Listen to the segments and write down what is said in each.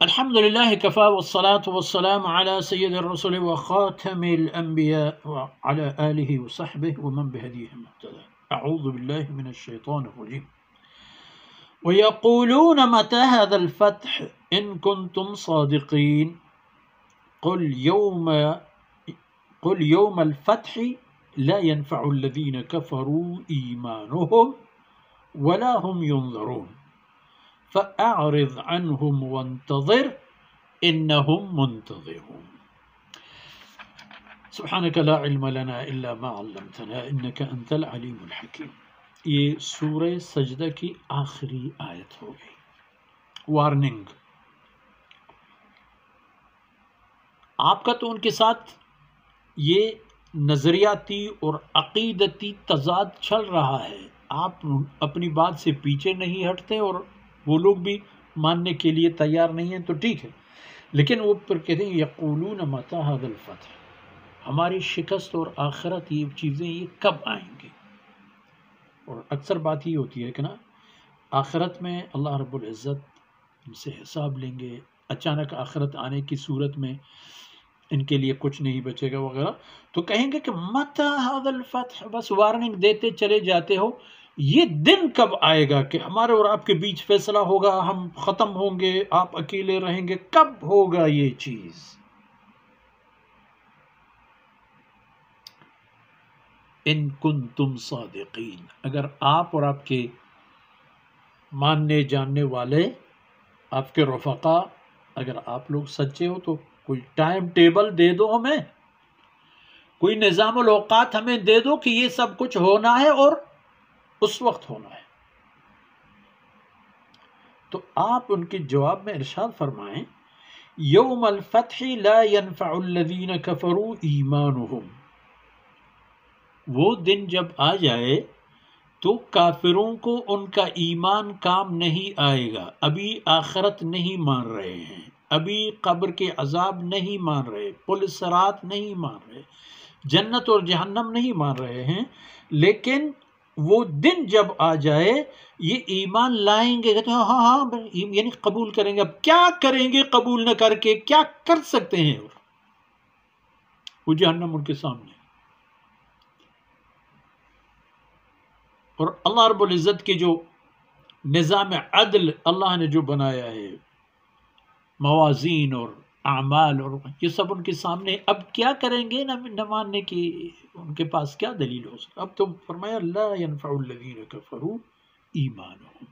الحمدللہ کفا والصلاة والسلام علی سید الرسل وخاتم الانبیاء وعلی آلہ وصحبہ ومن بہدیہ مہتدی. اعوذ باللہ من الشیطان الرجیم. وَيَقُولُونَ مَتَى هَذَا الْفَتْحُ إِن كُنتُمْ صَادِقِينَ قُلْ يَوْمَ الْفَتْحِ لَا يَنْفَعُ الَّذِينَ كَفَرُوا إِيمَانُهُمْ وَلَا هُمْ يُنْظَرُونَ فَأَعْرِضْ عَنْهُمْ وَانْتَظِرْ إِنَّهُمْ مُنْتَظِرُونَ. سبحانك لا علم لنا إلا ما علمتنا إنك أنت العليم الحكيم. یہ سورہ سجدہ کی آخری آیت ہو گئی. وارننگ. آپ کا تو ان کے ساتھ یہ نظریاتی اور عقیدتی تضاد چل رہا ہے. آپ اپنی بات سے پیچھے نہیں ہٹتے اور وہ لوگ بھی ماننے کے لیے تیار نہیں ہیں، تو ٹھیک ہے. لیکن وہ پھر کہتے ہیں یقولون متی ھذا الفتح، ہماری شکست اور آخرت یہ چیزیں یہ کب آئیں گی؟ اور اکثر بات ہی ہوتی ہے کہ نا آخرت میں اللہ رب العزت ان سے حساب لیں گے، اچانک آخرت آنے کی صورت میں ان کے لیے کچھ نہیں بچے گا وغیرہ. تو کہیں گے کہ متی ھذا الفتح، بس وارننگ دیتے چلے جاتے ہو. یہ دن کب آئے گا کہ ہمارے اور آپ کے بیچ فیصلہ ہوگا، ہم ختم ہوں گے، آپ اکیلے رہیں گے؟ کب ہوگا یہ چیز؟ ان کنتم صادقین، اگر آپ اور آپ کے ماننے جاننے والے، آپ کے رفقا، اگر آپ لوگ سچے ہو تو کوئی ٹائم ٹیبل دے دو، ہمیں کوئی نظام الاوقات ہمیں دے دو کہ یہ سب کچھ ہونا ہے اور اس وقت ہونا ہے. تو آپ ان کے جواب میں ارشاد فرمائیں یوم الفتح لا ينفع الذین کفروا ایمانہم، وہ دن جب آ جائے تو کافروں کو ان کا ایمان کام نہیں آئے گا. ابھی آخرت نہیں مان رہے ہیں، ابھی قبر کے عذاب نہیں مان رہے، پل صراط نہیں مان رہے، جنت اور جہنم نہیں مان رہے ہیں. لیکن وہ دن جب آ جائے یہ ایمان لائیں گے، کہتے ہیں ہاں ہاں یعنی قبول کریں گے. اب کیا کریں گے قبول نہ کر کے؟ کیا کر سکتے ہیں؟ وہ جہنم ان کے سامنے. اور اللہ رب العزت کے جو نظام عدل اللہ نے جو بنایا ہے، موازین اور اعمال اور یہ سب ان کے سامنے، اب کیا کریں گے نہ ماننے کی؟ ان کے پاس کیا دلیل ہو سکتا؟ اب تو فرمایا لا ينفع الذین کفروا ایمانہم،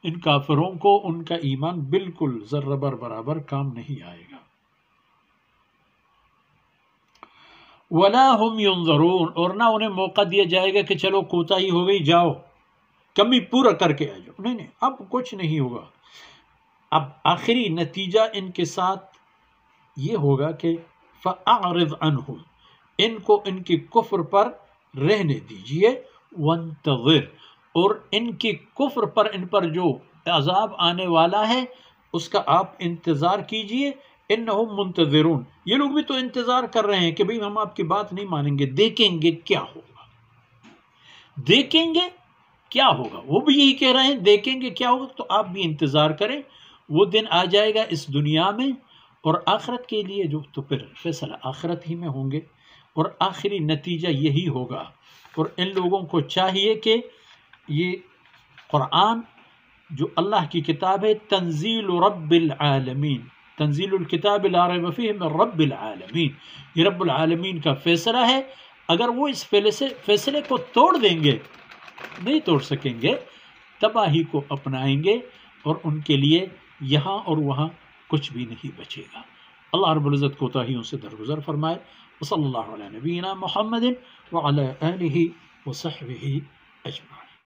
ان کافروں کو ان کا ایمان بالکل ذرہ برابر کام نہیں آئے گا. ولا هم ينظرون، اور نہ انہیں موقع دیا جائے گا کہ چلو کوتاہی ہو گئی، جاؤ کمی پورا کر کے آ جاؤ. نہیں، اب کچھ نہیں ہوگا. اب آخری نتیجہ ان کے ساتھ یہ ہوگا کہ فَأَعْرِضْ عَنْهُمْ، ان کو ان کے کفر پر رہنے دیجئے، وَانْتَظِرْ، اور ان کے کفر پر، ان پر جو عذاب آنے والا ہے اس کا آپ انتظار کیجئے. انہم منتظرون، یہ لوگ بھی تو انتظار کر رہے ہیں کہ بھئی ہم آپ کی بات نہیں مانیں گے، دیکھیں گے کیا ہوگا، دیکھیں گے کیا ہوگا. وہ بھی یہی کہہ رہے ہیں دیکھیں گے کیا ہوگا. تو آپ بھی انتظار کریں، وہ دن آ جائے گا اس دنیا میں. اور آخرت کے لیے جو تو پھر فیصلہ آخرت ہی میں ہوں گے، اور آخری نتیجہ یہی ہوگا. اور ان لوگوں کو چاہیے کہ یہ قرآن جو اللہ کی کتاب ہے، تنزیل رب العالمین، تنزیل الکتاب لا ریب فیہ من رب العالمین، یہ رب العالمین کا فیصلہ ہے. اگر وہ اس فیصلے کو توڑ دیں گے، نہیں توڑ سکیں گے، تباہی کو اپنائیں گے، اور ان کے لیے یہاں اور وہاں کچھ بھی نہیں بچے گا. اللہ رب العزت کوتاہیوں سے درگزر فرمائے. وصلی اللہ علی نبینا محمد وعلی آلہ وصحبہ اجمعین.